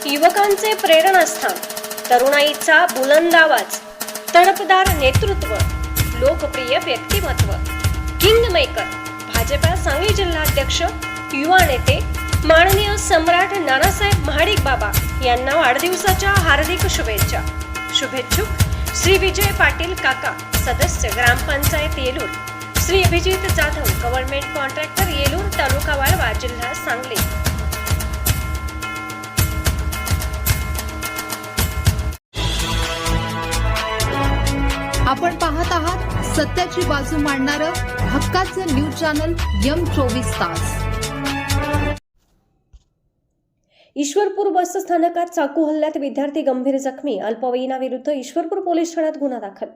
युवकांचे प्रेरणास्थान, तरुणाईचा बुलंद आवाज, तडफदार नेतृत्व, लोकप्रिय व्यक्तिमत्व, किंग मेकर, भाजपा सांगली जिल्हाध्यक्ष, युवा नेते माननीय सम्राट नानासाहेब महाडिक बाबा यांना वाढदिवसाच्या हार्दिक शुभेच्छा. शुभेच्छुक श्री विजय पाटील काका, सदस्य ग्रामपंचायत येलूर, श्री अभिजित जाधव, गव्हर्नमेंट कॉन्ट्रॅक्टर येलूर, तालुका वाळवा, जिल्हा सांगली. आपण पाहत आहात सत्याची बाजू मांडणारं हक्काचं न्यूज चॅनल M24 तास. ईश्वरपूर बस स्थानकात चाकू हल्ल्यात विद्यार्थी गंभीर जखमी, अल्पवयीनाविरुद्ध ईश्वरपूर पोलीस ठाण्यात गुन्हा दाखल.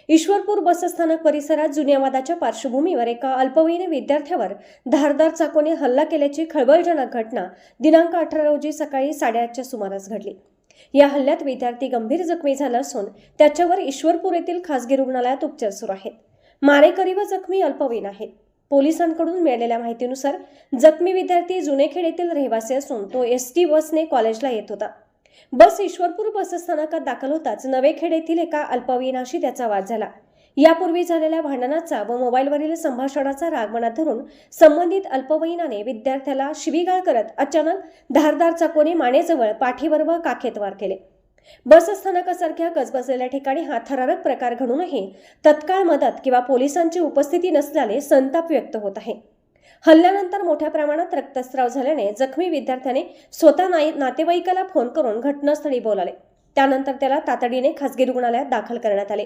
ईश्वरपूर बस स्थानक परिसरात जुन्या वादाच्या पार्श्वभूमीवर एका अल्पवयीन विद्यार्थ्यावर धारदार चाकूने हल्ला केल्याची खळबळजनक घटना दिनांक 18 रोजी सकाळी 8:30च्या सुमारास घडली. या हल्ल्यात विद्यार्थी गंभीर जखमी झाला असून त्याच्यावर ईश्वरपूर येथील खासगी रुग्णालयात उपचार सुरू आहेत. मारेकरी व जखमी अल्पवयीन आहेत. पोलिसांकडून मिळालेल्या माहितीनुसार जखमी विद्यार्थी जुनेखेड येथील रहिवासी असून तो एसटी बसने कॉलेजला येत होता. बस ईश्वरपूर बसस्थानकात दाखल होताच नवेखेड येथील एका अल्पवयीनाशी त्याचा वाद झाला. यापूर्वी झालेल्या भांडणाचा व मोबाईलवरील संभाषणाचा राग मनात धरून संबंधित अल्पवयीनाने विद्यार्थ्याला शिवीगाळ करत अचानक धारदार चाकूने मानेजवळ, पाठीवर व काखेत वार केले. बसस्थानकासारख्या गजबजलेल्या ठिकाणी हा थरारक प्रकार घडूनही तत्काळ मदत किंवा पोलिसांची उपस्थिती नसल्याने संताप व्यक्त होत आहे. हल्ल्यानंतर मोठ्या प्रमाणात रक्तस्राव झाल्याने जखमी विद्यार्थ्याने स्वतः नातेवाईकाला फोन करून घटनास्थळी बोलावले. त्यानंतर त्याला तातडीने खासगी रुग्णालयात दाखल करण्यात आले.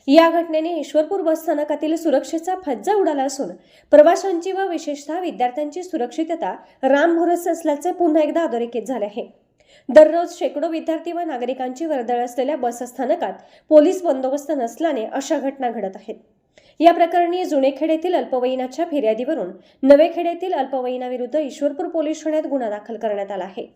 या घटनेने ईश्वरपूर बसस्थानकातील सुरक्षेचा फज्जा उडाला असून प्रवाशांची व विशेषतः विद्यार्थ्यांची सुरक्षितता रामभरोसे असल्याचे पुन्हा एकदा अधोरेखित झाले आहे. दररोज शेकडो विद्यार्थी व नागरिकांची वर्दळ असलेल्या बसस्थानकात पोलीस बंदोबस्त नसल्याने अशा घटना घडत आहेत. या प्रकरणी जुनेखेड येथील अल्पवयीनाच्या फिर्यादीवरून नवेखेड येथील अल्पवयीनाविरुद्ध ईश्वरपूर पोलीस ठाण्यात गुन्हा दाखल करण्यात आला आहे.